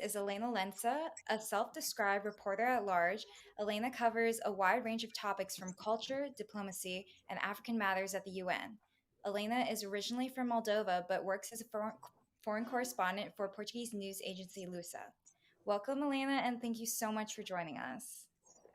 Is Elena Lentza, a self-described reporter at large. Elena covers a wide range of topics from culture, diplomacy, and African matters at the UN. Elena is originally from Moldova but works as a foreign correspondent for Portuguese news agency Lusa. Welcome, Elena, and thank you so much for joining us.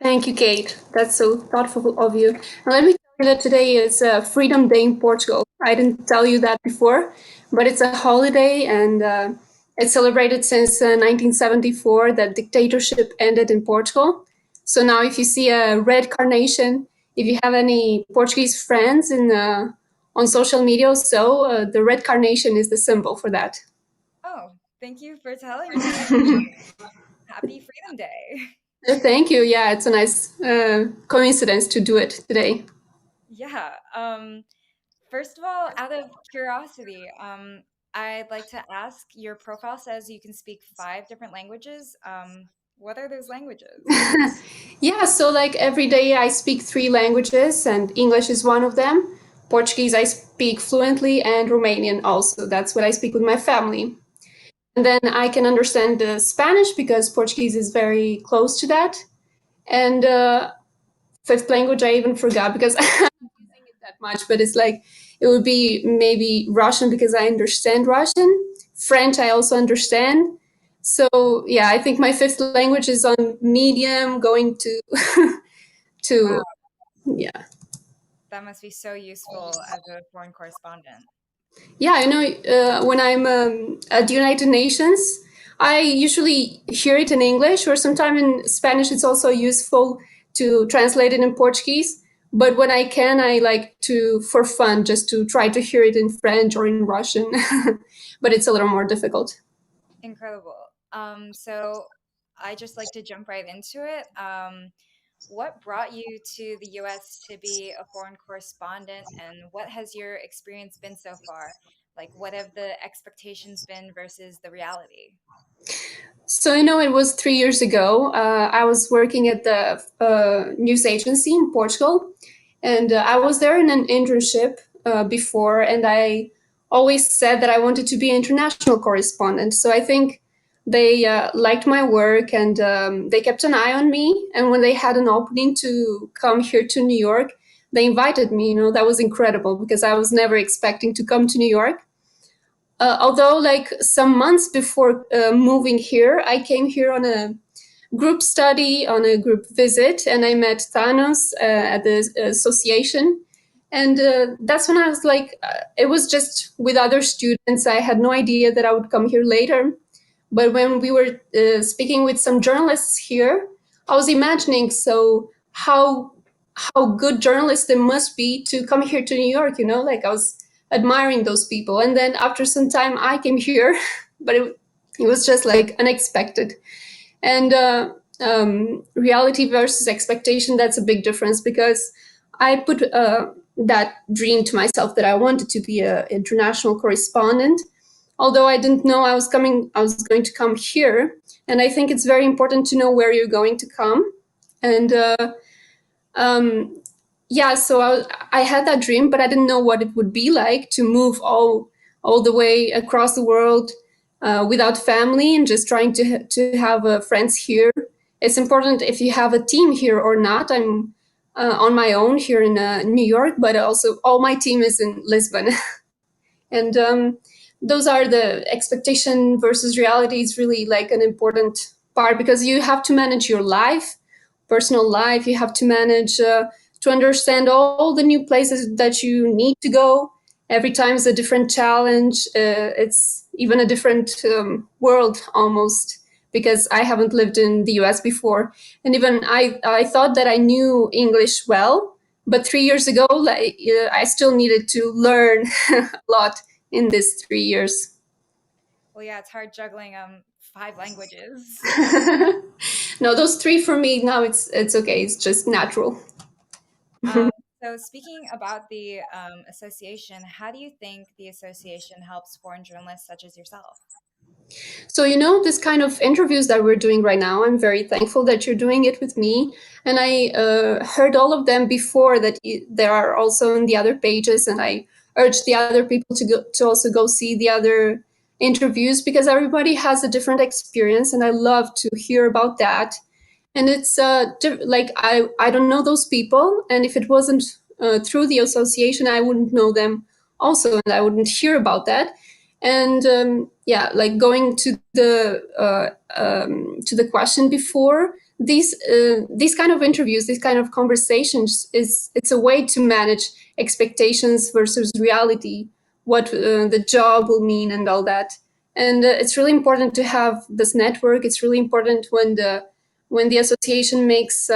Thank you, Kate. That's so thoughtful of you. And let me tell you that today is Freedom Day in Portugal. I didn't tell you that before, but it's a holiday and it's celebrated since 1974 that dictatorship ended in Portugal. So now, if you see a red carnation, if you have any Portuguese friends on social media, the red carnation is the symbol for that. Oh, thank you for telling me. Happy Freedom Day. Thank you. Yeah, it's a nice coincidence to do it today. Yeah. First of all, out of curiosity, I'd like to ask, your profile says you can speak five different languages. What are those languages? Yeah, so like every day I speak three languages, and English is one of them. Portuguese I speak fluently, and Romanian also. That's what I speak with my family. And then I can understand Spanish because Portuguese is very close to that. And fifth language I even forgot because I'm not using it that much, but it's like it would be maybe Russian because I understand Russian. French I also understand. So yeah, I think my fifth language is on medium, going to Wow, to yeah. that must be so useful as a foreign correspondent. Yeah, I know. When I'm at the United Nations, I usually hear it in English, or sometimes in Spanish. It's also useful to translate it in Portuguese. But when I can, I like to, for fun, just to try to hear it in French or in Russian. But it's a little more difficult. Incredible. So I just like to jump right into it. What brought you to the US to be a foreign correspondent, and what has your experience been so far? Like, what have the expectations been versus the reality? So I know it was 3 years ago. I was working at the news agency in Portugal, and I was there in an internship before, and I always said that I wanted to be an international correspondent. So I think they liked my work, and they kept an eye on me. And when they had an opening to come here to New York, they invited me. That was incredible because I was never expecting to come to New York. Although, like some months before moving here, I came here on a group study, on a group visit, and I met Thanos at the association. And that's when I was like, it was just with other students. I had no idea that I would come here later. But when we were speaking with some journalists here, I was imagining how good journalists they must be to come here to New York. Like I was admiring those people. And then after some time, I came here, but it was just like unexpected. And reality versus expectation, that's a big difference because I put that dream to myself that I wanted to be an international correspondent, although I didn't know I was going to come here. And I think it's very important to know where you're going to come. And um, yeah, so I had that dream, but I didn't know what it would be like to move all the way across the world without family and just trying to have friends here. It's important if you have a team here or not. I'm on my own here in New York, but also all my team is in Lisbon. And those are the expectation versus reality is really like an important part because you have to manage your life, personal life. You have to manage to understand all the new places that you need to go. Every time is a different challenge. It's even a different world almost because I haven't lived in the US before. And even I thought that I knew English well, but 3 years ago, like, I still needed to learn a lot in these 3 years. Well, yeah, it's hard juggling five languages. No, those three for me now it's okay. It's just natural. Um, so speaking about the association, how do you think the association helps foreign journalists such as yourself? So, this kind of interviews that we're doing right now, I'm very thankful that you're doing it with me. And I heard all of them before that there are also in the other pages, and I urge the other people to also go see the other interviews because everybody has a different experience, and I love to hear about that. And it's like I don't know those people, and if it wasn't through the association, I wouldn't know them also, and I wouldn't hear about that. And yeah, like going to the question before, these kind of interviews, these kind of conversations, it's a way to manage expectations versus reality, what the job will mean and all that. And it's really important to have this network. It's really important when the association makes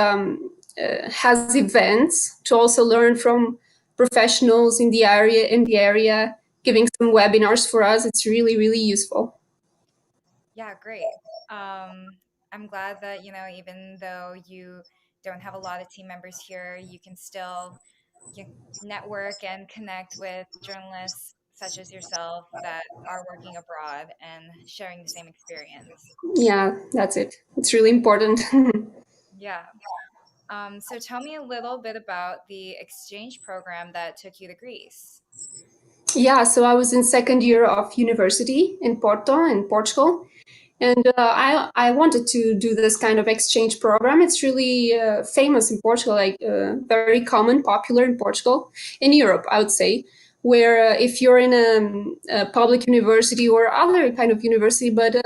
has events to also learn from professionals in the area, giving some webinars for us. It's really, really useful. Yeah, great. I'm glad that, even though you don't have a lot of team members here, you can still you network and connect with journalists such as yourself that are working abroad and sharing the same experience. Yeah, that's it. It's really important. Yeah. So tell me a little bit about the exchange program that took you to Greece. Yeah, so I was in second year of university in Porto, in Portugal. And I wanted to do this kind of exchange program. It's really famous in Portugal, like very common, popular in Portugal, in Europe, I would say, where if you're in a public university or other kind of university, but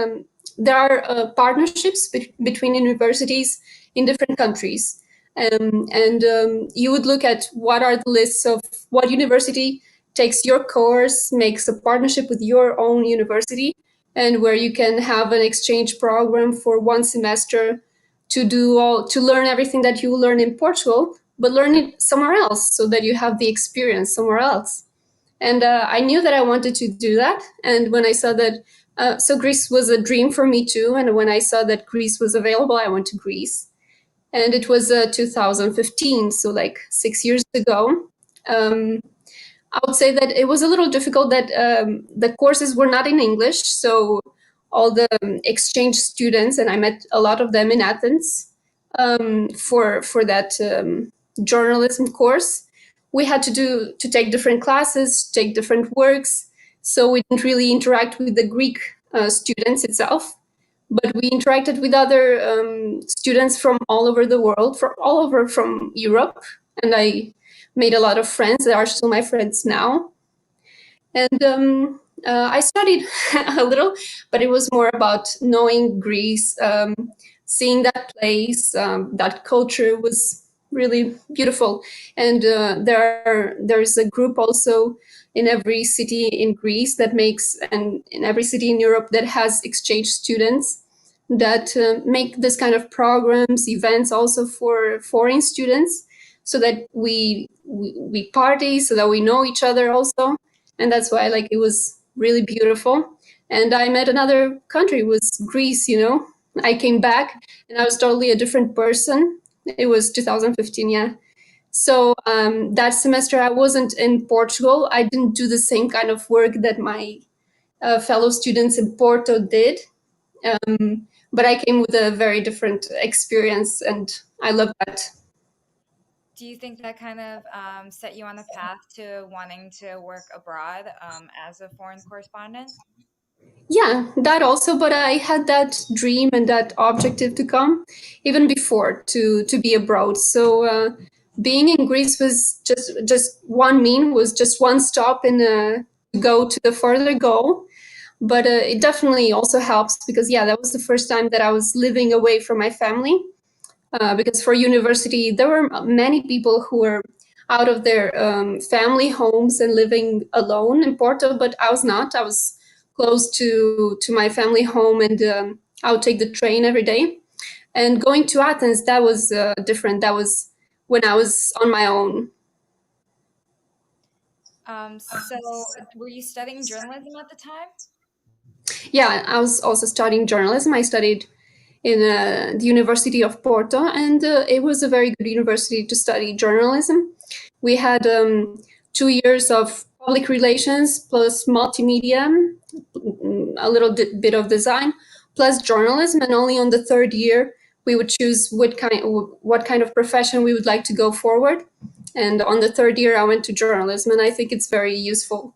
there are partnerships between universities in different countries. And you would look at what are the lists of what university takes your course, makes a partnership with your own university, and where you can have an exchange program for one semester to learn everything that you learn in Portugal, but learn it somewhere else so that you have the experience somewhere else. And I knew that I wanted to do that. And when I saw that, so Greece was a dream for me too. And when I saw that Greece was available, I went to Greece. And it was 2015, so like 6 years ago. Um, I would say that it was a little difficult that the courses were not in English. So all the exchange students, and I met a lot of them in Athens for that journalism course. We had to take different classes, take different works. So we didn't really interact with the Greek students itself, but we interacted with other students from all over the world, from all over from Europe, and I made a lot of friends. They are still my friends now. And I studied a little, but it was more about knowing Greece, seeing that place, that culture was really beautiful. And there's a group also in every city in Greece that makes, and in every city in Europe that has exchange students that make this kind of programs, events also for foreign students, so that we party, so that we know each other also. And that's why like it was really beautiful. And I met another country, was Greece. I came back and I was totally a different person. It was 2015, yeah. So that semester I wasn't in Portugal. I didn't do the same kind of work that my fellow students in Porto did. But I came with a very different experience, and I love that. Do you think that kind of set you on the path to wanting to work abroad as a foreign correspondent? Yeah, that also, but I had that dream and that objective to come even before to be abroad. So being in Greece was just one mean, was just one stop in to go to the further goal. But it definitely also helps because yeah, that was the first time that I was living away from my family. Because for university, there were many people who were out of their family homes and living alone in Porto, but I was not. I was close to my family home, and I would take the train every day. And going to Athens, that was different. That was when I was on my own. So were you studying journalism at the time? Yeah, I was also studying journalism. I studied in the University of Porto, and it was a very good university to study journalism. We had 2 years of public relations plus multimedia, a little bit of design, plus journalism, and only on the third year we would choose what kind of profession we would like to go forward. And on the third year, I went to journalism, and I think it's very useful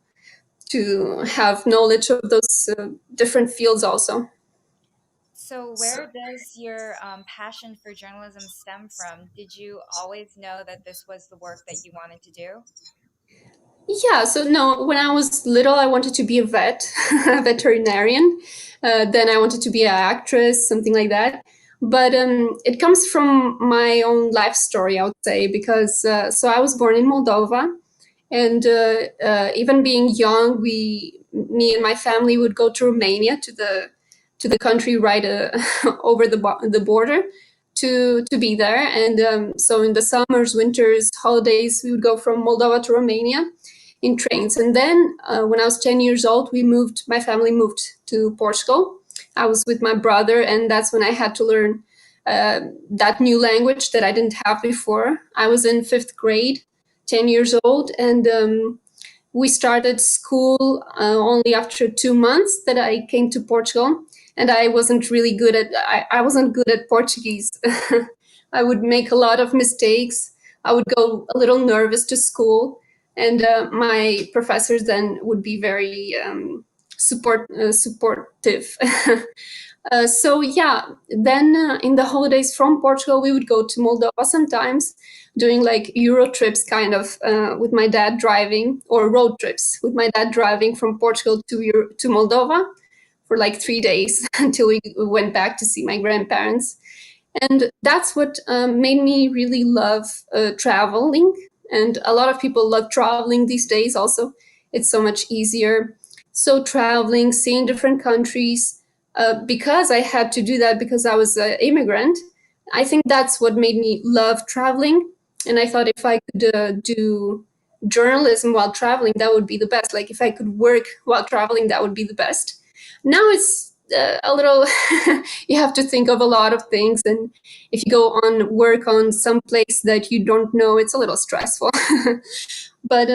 to have knowledge of those different fields also. So, where does your passion for journalism stem from? Did you always know that this was the work that you wanted to do? Yeah, so no, when I was little, I wanted to be a vet, a veterinarian. Then I wanted to be an actress, something like that. But it comes from my own life story, I would say, because so I was born in Moldova, and even being young, me and my family would go to Romania, to the country right over the border, to be there. And so in the summers, winters, holidays, we would go from Moldova to Romania in trains. And then when I was 10 years old, my family moved to Portugal. I was with my brother, and that's when I had to learn that new language that I didn't have before. I was in fifth grade, 10 years old, and we started school only after 2 months that I came to Portugal. And I wasn't really good at I wasn't good at Portuguese. I would make a lot of mistakes. I would go a little nervous to school, and my professors then would be very supportive. So yeah, then in the holidays from Portugal, we would go to Moldova sometimes, doing like Euro trips, kind of with my dad driving, or road trips with my dad driving from Portugal to Moldova for like 3 days until we went back to see my grandparents. And that's what made me really love traveling. And a lot of people love traveling these days also. It's so much easier. So traveling, seeing different countries, because I had to do that because I was an immigrant, I think that's what made me love traveling. And I thought if I could do journalism while traveling, that would be the best. Like if I could work while traveling, that would be the best. Now it's a little you have to think of a lot of things, and if you go on work on some place that you don't know, it's a little stressful. But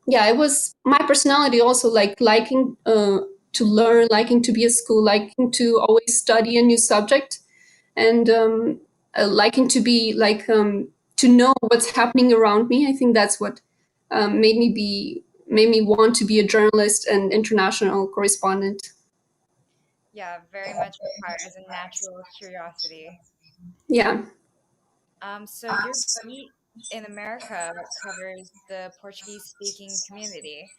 yeah, it was my personality also, like liking to learn, liking to be at school, liking to always study a new subject, and liking to be like to know what's happening around me. I think that's what made me want to be a journalist and international correspondent. Yeah, very much requires a natural curiosity. Yeah. So your beat in America covers the Portuguese speaking community.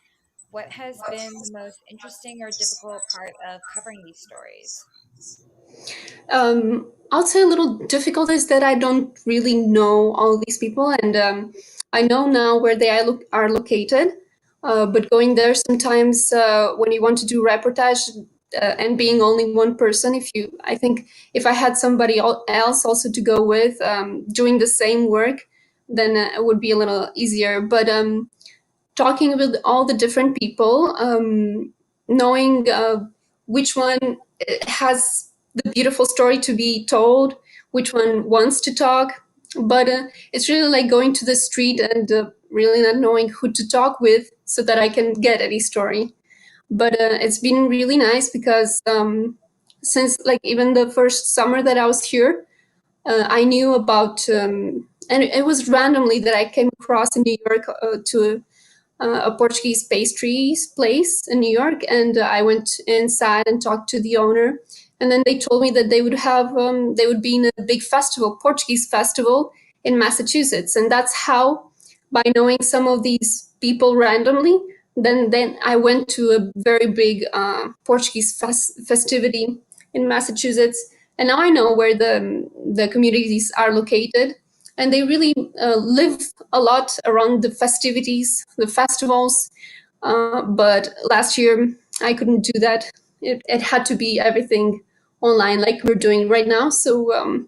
What has been the most interesting or difficult part of covering these stories? I'll say a little difficult is that I don't really know all these people, and I know now where are located. But going there sometimes when you want to do reportage and being only one person, I think if I had somebody else also to go with doing the same work, then it would be a little easier. But talking with all the different people, knowing which one has the beautiful story to be told, which one wants to talk. But it's really like going to the street and really not knowing who to talk with so that I can get any story. But it's been really nice because since like even the first summer that I was here, I knew about, and it was randomly that I came across in New York to a Portuguese pastries place in New York, and I went inside and talked to the owner. And then they told me that they would be in a big festival, Portuguese festival in Massachusetts, and that's how, by knowing some of these people randomly, then I went to a very big Portuguese festivity in Massachusetts, and now I know where the communities are located, and they really live a lot around the festivities, the festivals. But last year I couldn't do that. It had to be everything online, like we're doing right now. So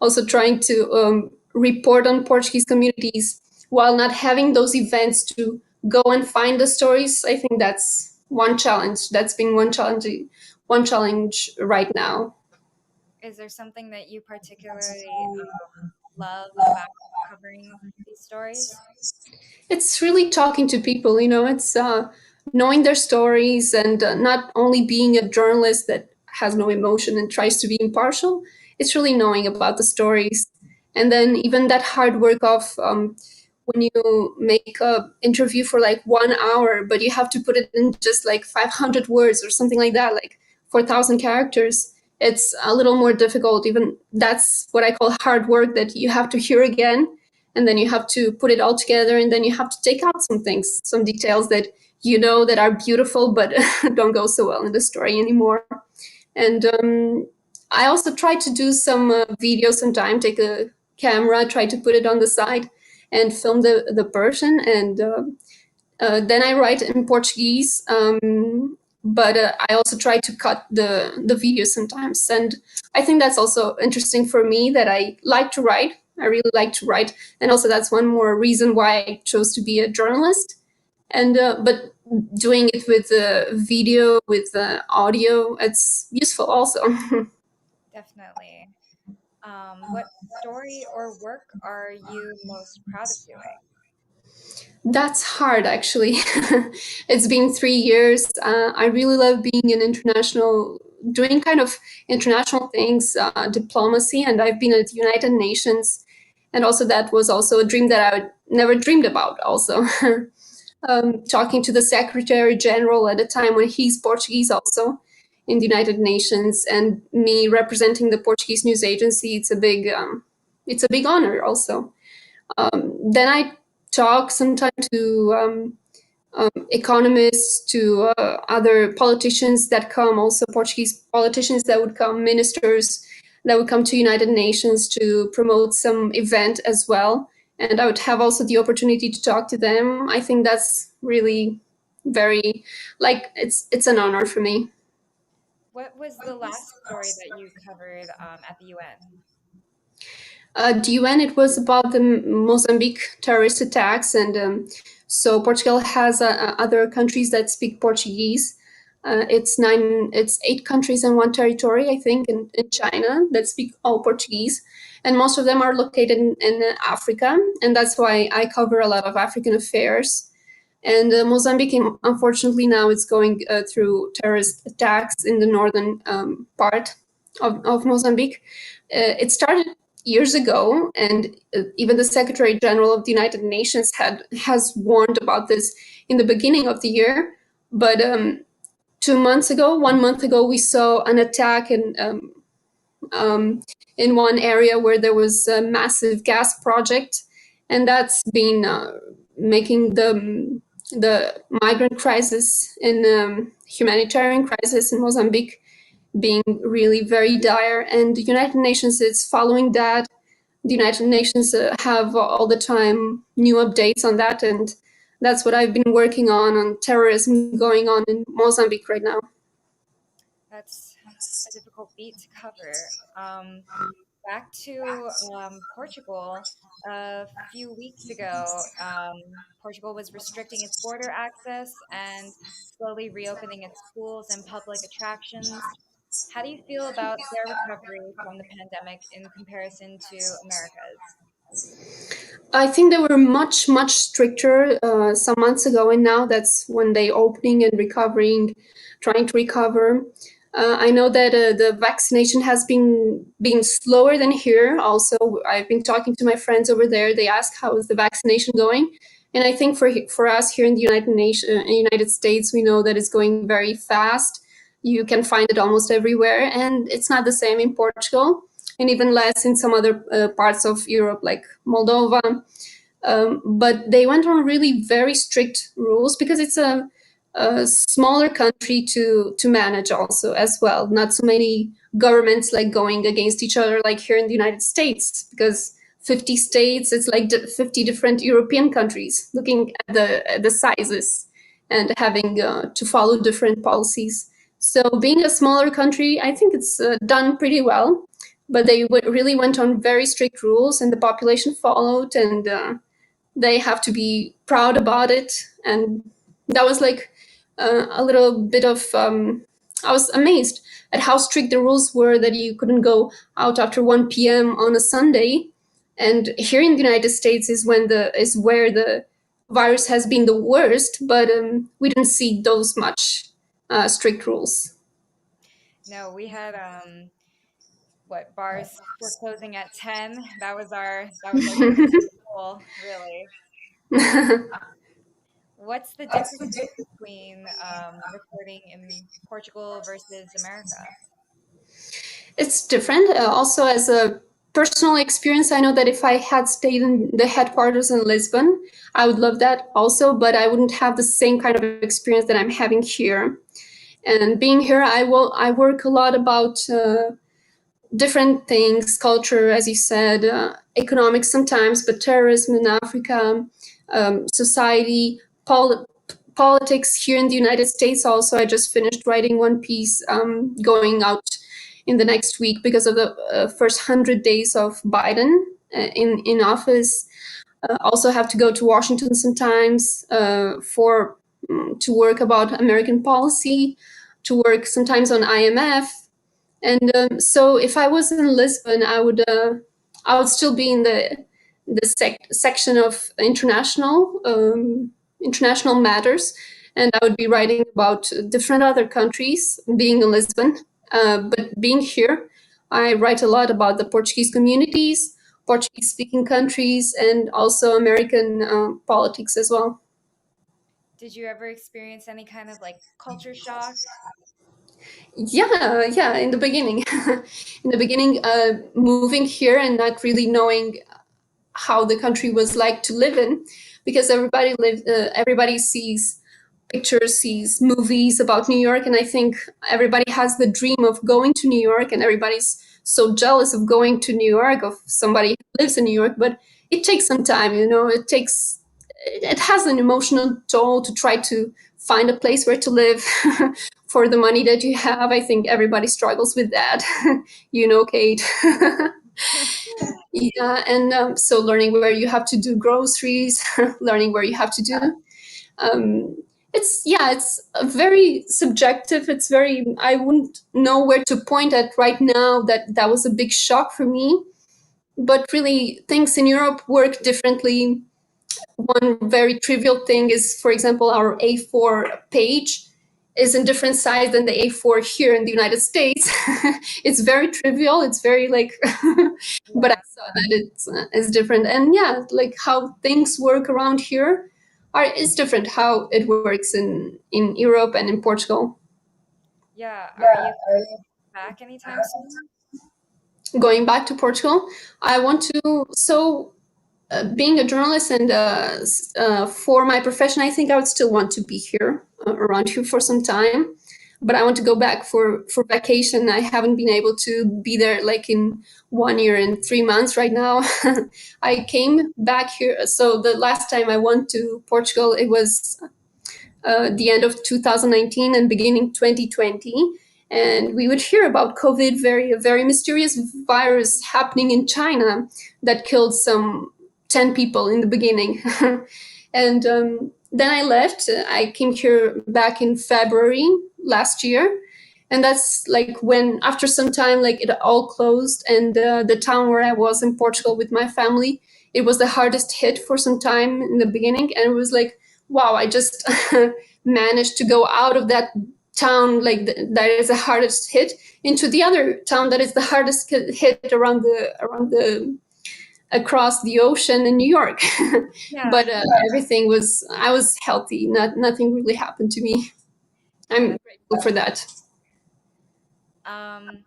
also trying to report on Portuguese communities while not having those events to go and find the stories. I think that's one challenge. That's been one challenge right now. Is there something that you particularly love about covering these stories? It's really talking to people, it's knowing their stories, and not only being a journalist that has no emotion and tries to be impartial. It's really knowing about the stories, and then even that hard work of when you make a interview for like 1 hour, but you have to put it in just like 500 words or something like that, like 4,000 characters. It's a little more difficult. Even that's what I call hard work, that you have to hear again, and then you have to put it all together, and then you have to take out some things, some details that you know that are beautiful but don't go so well in the story anymore. And I also try to do some video sometime, take a camera, try to put it on the side and film the person. And then I write in Portuguese. But I also try to cut the video sometimes. And I think that's also interesting for me, that I like to write. I really like to write. And also that's one more reason why I chose to be a journalist. And but doing it with video, with audio, it's useful also. Definitely. What story or work are you most proud of doing? That's hard, actually. It's been 3 years. I really love being in international, doing kind of international things, diplomacy, and I've been at the United Nations, and also that was also a dream that I never dreamed about. Also, talking to the Secretary General at a time when he's Portuguese, also in the United Nations, and me representing the Portuguese news agency. It's a big honor, also. Then I talk sometimes to economists, to other politicians that come, also Portuguese politicians that would come, ministers that would come to United Nations to promote some event as well. And I would have also the opportunity to talk to them. I think that's really very, like, it's an honor for me. What was the last story that you covered at the UN? The UN, it was about the Mozambique terrorist attacks, and so Portugal has other countries that speak Portuguese. It's 8 countries and one territory, I think, in China that speak all Portuguese, and most of them are located in Africa, and that's why I cover a lot of African affairs. And Mozambique, unfortunately, now it's going through terrorist attacks in the northern part of Mozambique. It started years ago, and even the Secretary General of the United Nations has warned about this in the beginning of the year. But 2 months ago, 1 month ago, we saw an attack in one area where there was a massive gas project, and that's been making the migrant crisis in humanitarian crisis in Mozambique being really very dire. And the United Nations is following that. The United Nations have all the time new updates on that, and that's what I've been working on terrorism going on in Mozambique right now. That's a difficult beat to cover. Back to Portugal, a few weeks ago, Portugal was restricting its border access and slowly reopening its schools and public attractions. How do you feel about their recovery from the pandemic in comparison to America's? I think they were much, much stricter some months ago, and now that's when they opening and recovering, trying to recover. I know that the vaccination has been being slower than here. Also, I've been talking to my friends over there. They ask how is the vaccination going, and I think for us here in the United States, we know that it's going very fast. You can find it almost everywhere, and it's not the same in Portugal, and even less in some other parts of Europe, like Moldova. But they went on really very strict rules because it's a smaller country to manage also as well. Not so many governments like going against each other like here in the United States, because 50 states, it's like 50 different European countries looking at the sizes and having to follow different policies. So being a smaller country, I think it's done pretty well, but they really went on very strict rules, and the population followed, and they have to be proud about it. And that was like a little bit of I was amazed at how strict the rules were, that you couldn't go out after 1 p.m. on a Sunday. And here in the United States is where the virus has been the worst, but we didn't see those much strict rules. No, we had what bars were closing at 10. That was our rule, really. What's the difference between recording in Portugal versus America? It's different. Also, as a personal experience, I know that if I had stayed in the headquarters in Lisbon, I would love that also, but I wouldn't have the same kind of experience that I'm having here. And being here, I work a lot about different things, culture, as you said, economics sometimes, but terrorism in Africa, society, politics here in the United States. Also, I just finished writing one piece going out in the next week because of the first 100 days of Biden in office. Also, have to go to Washington sometimes for to work about American policy, to work sometimes on IMF, and so if I was in Lisbon, I would still be in the section of international matters, and I would be writing about different other countries. Being in Lisbon, but being here, I write a lot about the Portuguese communities, Portuguese speaking countries, and also American politics as well. Did you ever experience any kind of like culture shock? Yeah, in the beginning, in the beginning, moving here and not really knowing how the country was like to live in, because everybody sees pictures, sees movies about New York, and I think everybody has the dream of going to New York, and everybody's so jealous of going to New York, of somebody who lives in New York. But it takes some time, it has an emotional toll to try to find a place where to live for the money that you have. I think everybody struggles with that. Kate. Yeah, and so learning where you have to do groceries, learning where you have to do. Um, it's very subjective. It's very, I wouldn't know where to point at right now. That was a big shock for me. But really, things in Europe work differently. One very trivial thing is, for example, our A4 page is in different size than the A4 here in the United States. It's very trivial. It's very like, but I Yeah. saw that it's different. And yeah, like how things work around here is different how it works in Europe and in Portugal. Yeah. Are you back anytime soon? Going back to Portugal, I want to. So being a journalist and for my profession, I think I would still want to be here, around here for some time. But I want to go back for vacation. I haven't been able to be there like in 1 year and 3 months right now. I came back here. So the last time I went to Portugal, it was the end of 2019 and beginning 2020. And we would hear about COVID, a very mysterious virus happening in China that killed some 10 people in the beginning. And then I left. I came here back in February last year. And that's like when, after some time, like it all closed. And the town where I was in Portugal with my family, it was the hardest hit for some time in the beginning. And it was like, wow, I just managed to go out of that town that is the hardest hit into the other town that is the hardest hit around the across the ocean in New York. Yeah. But I was healthy. Nothing really happened to me. I'm Good. grateful for that. Um,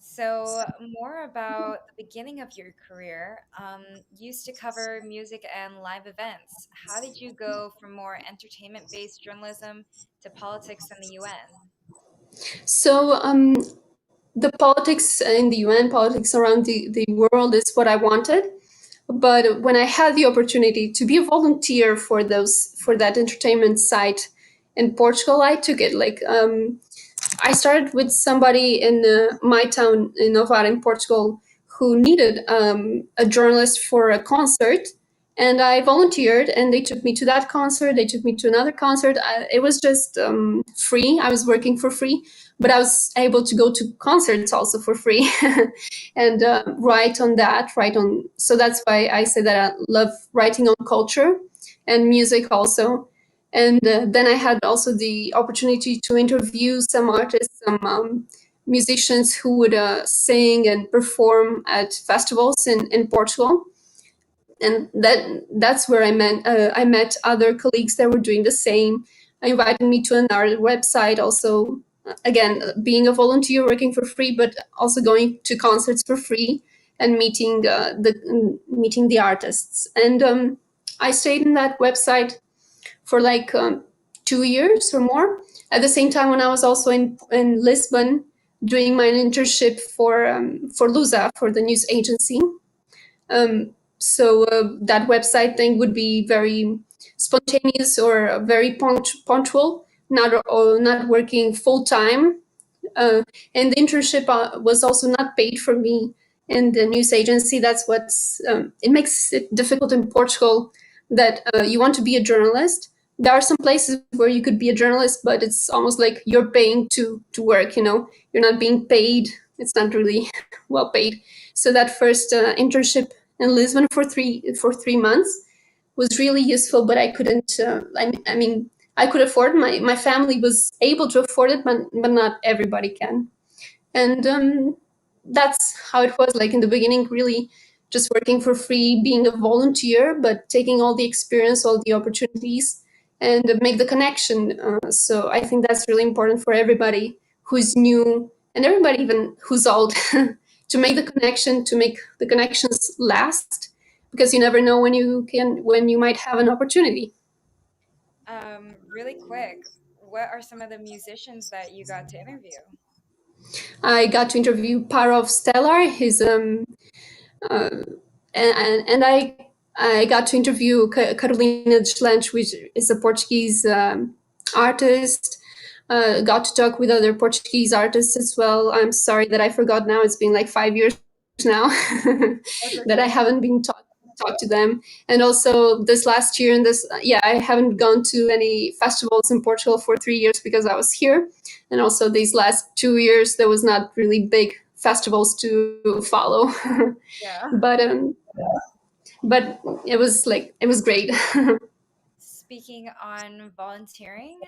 so more about the beginning of your career. You used to cover music and live events. How did you go from more entertainment-based journalism to politics in the UN? So the politics in the UN, politics around the world is what I wanted. But when I had the opportunity to be a volunteer for that entertainment site in Portugal, I took it. I started with somebody in my town in Novara in Portugal who needed a journalist for a concert. And I volunteered, and they took me to that concert. They took me to another concert. It was just free. I was working for free, but I was able to go to concerts also for free and write on that. Write on. So that's why I say that I love writing on culture and music also. And then I had also the opportunity to interview some artists, some musicians who would sing and perform at festivals in Portugal. and that's where I met other colleagues that were doing the same. I invited me to another website also. Again, being a volunteer, working for free, but also going to concerts for free and meeting the artists. And I stayed in that website for like 2 years or more. At the same time, when I was also in Lisbon doing my internship for Lusa, for the news agency. So that website thing would be very spontaneous or very punctual, not working full time. And the internship was also not paid for me in the news agency. That's what's it makes it difficult in Portugal that you want to be a journalist. There are some places where you could be a journalist, but it's almost like you're paying to work. You're not being paid. It's not really well paid. So that first internship in Lisbon for 3 months was really useful, but I couldn't. I mean, I could afford my family was able to afford it, but not everybody can. And that's how it was like in the beginning, really just working for free, being a volunteer, but taking all the experience, all the opportunities, and make the connection. So I think that's really important for everybody who's new and everybody even who's old to make the connection, to make the connections last, because you never know when you might have an opportunity. Really quick, what are some of the musicians that you got to interview? I got to interview Parov Stellar. He's uh, and I got to interview Carolina Deslandes, which is a Portuguese artist. Got to talk with other Portuguese artists as well. I'm sorry that I forgot now. It's been like 5 years now That's that I okay. haven't been talk to them. And also this last year and this, yeah, I haven't gone to any festivals in Portugal for 3 years because I was here. And also these last 2 years, there was not really big festivals to follow. Yeah. but but it was great. Speaking on volunteering,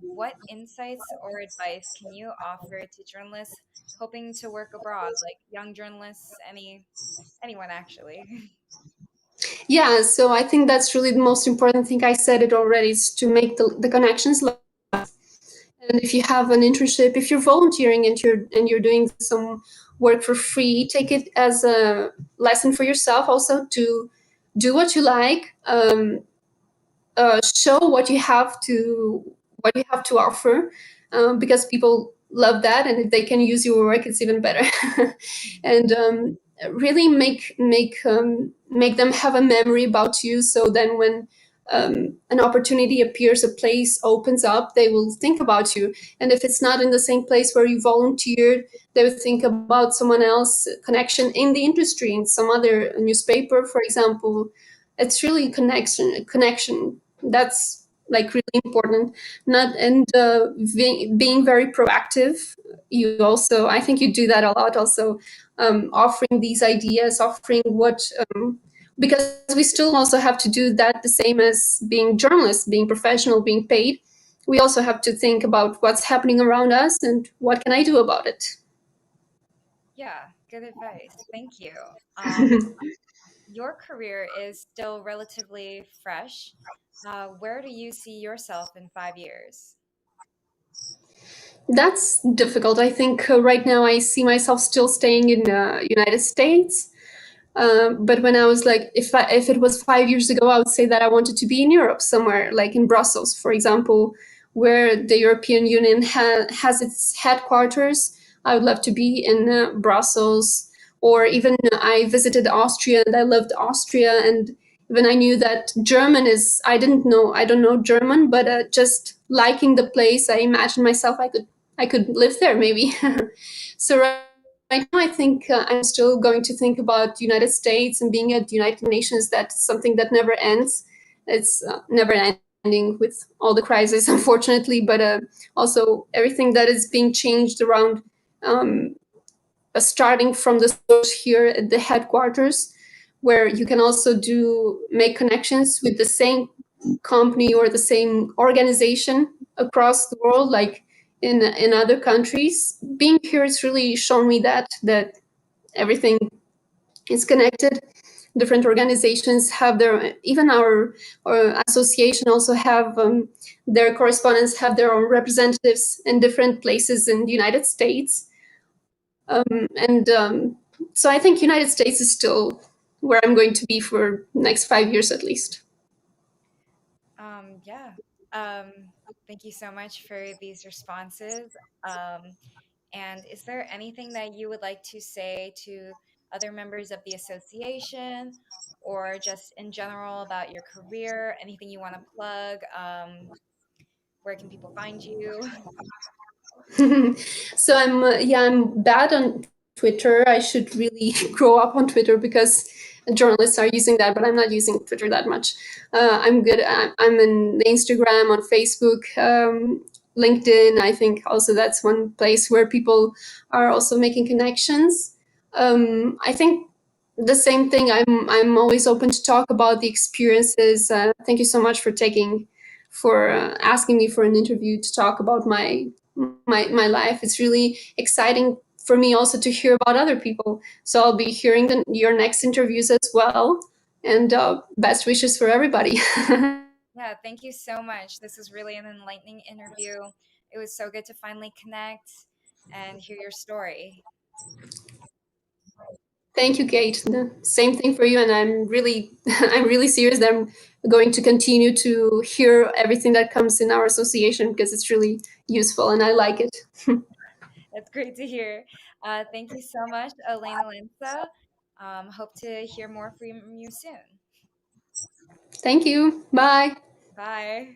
what insights or advice can you offer to journalists hoping to work abroad, like young journalists, anyone actually? Yeah, so I think that's really the most important thing. I said it already, is to make the connections. And if you have an internship, if you're volunteering and you're doing some work for free, take it as a lesson for yourself also to do what you like, show what you have to offer, because people love that, and if they can use your work, it's even better. And really make them have a memory about you, so then when an opportunity appears, a place opens up, they will think about you. And if it's not in the same place where you volunteered, they will think about someone else connection in the industry, in some other newspaper, for example. It's really connection that's like really important. Not and being very proactive. You also, I think you do that a lot also, offering these ideas, offering what, because we still also have to do that the same as being journalists, being professional, being paid. We also have to think about what's happening around us and what can I do about it. Yeah, good advice. Thank you. Um, your career is still relatively fresh. Where do you see yourself in 5 years? That's difficult. I think right now I see myself still staying in United States. But when I was like, if it was 5 years ago, I would say that I wanted to be in Europe somewhere, like in Brussels, for example, where the European Union has its headquarters. I would love to be in Brussels, or even I visited Austria and I loved Austria, and even I knew that German is. I don't know German, but just liking the place, I imagined myself I could live there maybe. So right now, I think I'm still going to think about the United States and being at the United Nations. That's something that never ends. It's never ending with all the crises, unfortunately, but also everything that is being changed around, um, starting from the source here at the headquarters, where you can also make connections with the same company or the same organization across the world, like in other countries. Being here has really shown me that everything is connected. different organizations have their, even our association also have their correspondents have their own representatives in different places in the United States. And so I think United States is still where I'm going to be for next 5 years at least. Yeah. Um, thank you so much for these responses. Um, and is there anything that you would like to say to other members of the association or just in general about your career? Anything you want to plug? Where can people find you? So I'm bad on Twitter. I should really grow up on Twitter because journalists are using that, but I'm not using Twitter that much. I'm good. I'm in Instagram, on Facebook, LinkedIn. I think also that's one place where people are also making connections. I think the same thing. I'm always open to talk about the experiences. Thank you so much for asking me for an interview to talk about my life. It's really exciting for me also to hear about other people. So I'll be hearing your next interviews as well. And best wishes for everybody. Yeah, thank you so much. This was really an enlightening interview. It was so good to finally connect and hear your story. Thank you, Kate. The same thing for you. And I'm really, I'm really serious that I'm going to continue to hear everything that comes in our association because it's really useful and I like it. That's great to hear. Thank you so much, Elena Lentza. Hope to hear more from you soon. Thank you. Bye. Bye.